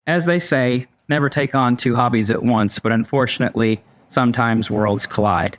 As they say, never take on two hobbies at once, but unfortunately, sometimes worlds collide.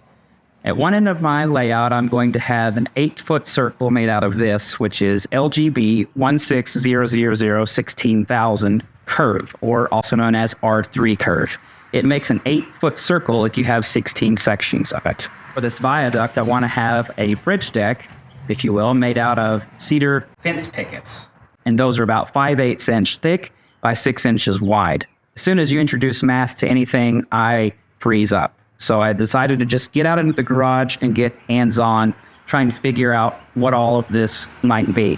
At one end of my layout, I'm going to have an 8-foot circle made out of this, which is LGB 1600016,000 curve, or also known as R3 curve. It makes an 8-foot circle if you have 16 sections of it. For this viaduct, I want to have a bridge deck, if you will, made out of cedar fence pickets. And those are about 5/8 inch thick by 6 inches wide. As soon as you introduce math to anything, I freeze up. So I decided to just get out into the garage and get hands-on, trying to figure out what all of this might be.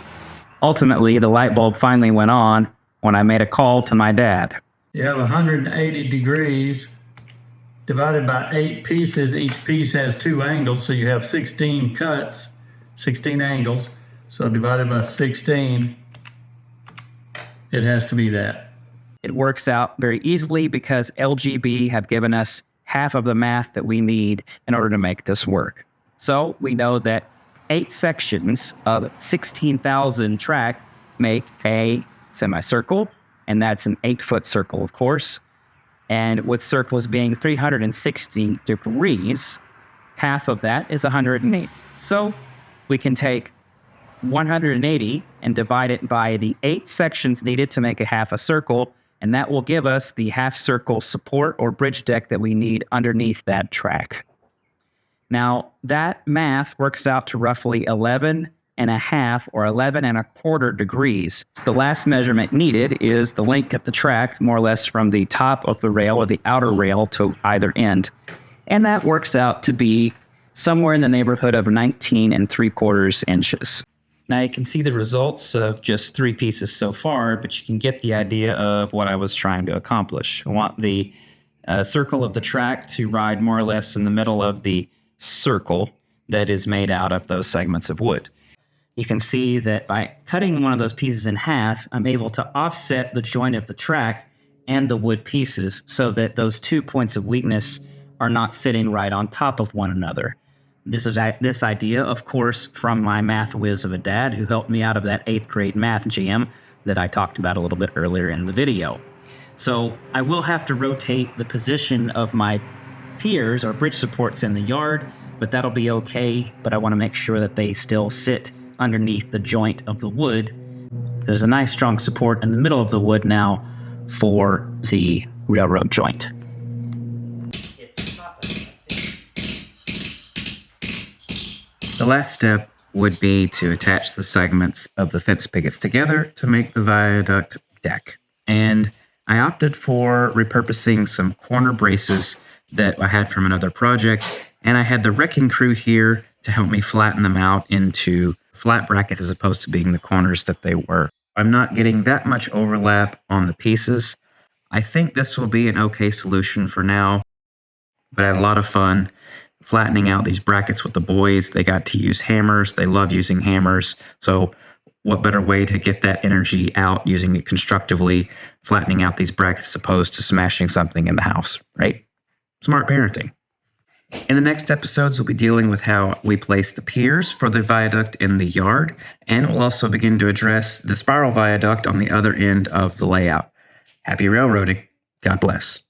Ultimately, the light bulb finally went on when I made a call to my dad. You have 180 degrees divided by 8 pieces. Each piece has 2 angles, so you have 16 cuts, 16 angles. So divided by 16, it has to be that. It works out very easily because LGB have given us half of the math that we need in order to make this work. So we know that 8 sections of 16,000 track make a semicircle, and that's an 8-foot circle, of course. And with circles being 360 degrees, half of that is 180. So we can take 180 and divide it by the 8 sections needed to make a half a circle, and that will give us the half circle support or bridge deck that we need underneath that track. Now, that math works out to roughly 11.5 or 11.25 degrees. The last measurement needed is the length of the track, more or less from the top of the rail or the outer rail to either end. And that works out to be somewhere in the neighborhood of 19.75 inches. Now you can see the results of just 3 pieces so far, but you can get the idea of what I was trying to accomplish. I want the circle of the track to ride more or less in the middle of the circle that is made out of those segments of wood. You can see that by cutting one of those pieces in half, I'm able to offset the joint of the track and the wood pieces so that those 2 points of weakness are not sitting right on top of one another. This idea, of course, from my math whiz of a dad who helped me out of that 8th grade math jam that I talked about a little bit earlier in the video. So I will have to rotate the position of my piers or bridge supports in the yard, but that'll be okay. But I want to make sure that they still sit underneath the joint of the wood. There's a nice strong support in the middle of the wood now for the railroad joint. The last step would be to attach the segments of the fence pickets together to make the viaduct deck. And I opted for repurposing some corner braces that I had from another project, and I had the wrecking crew here to help me flatten them out into flat brackets as opposed to being the corners that they were. I'm not getting that much overlap on the pieces. I think this will be an okay solution for now, but I had a lot of fun flattening out these brackets with the boys. They got to use hammers. They love using hammers. So what better way to get that energy out using it constructively, flattening out these brackets as opposed to smashing something in the house, right? Smart parenting. In the next episodes, we'll be dealing with how we place the piers for the viaduct in the yard, and we'll also begin to address the spiral viaduct on the other end of the layout. Happy railroading. God bless.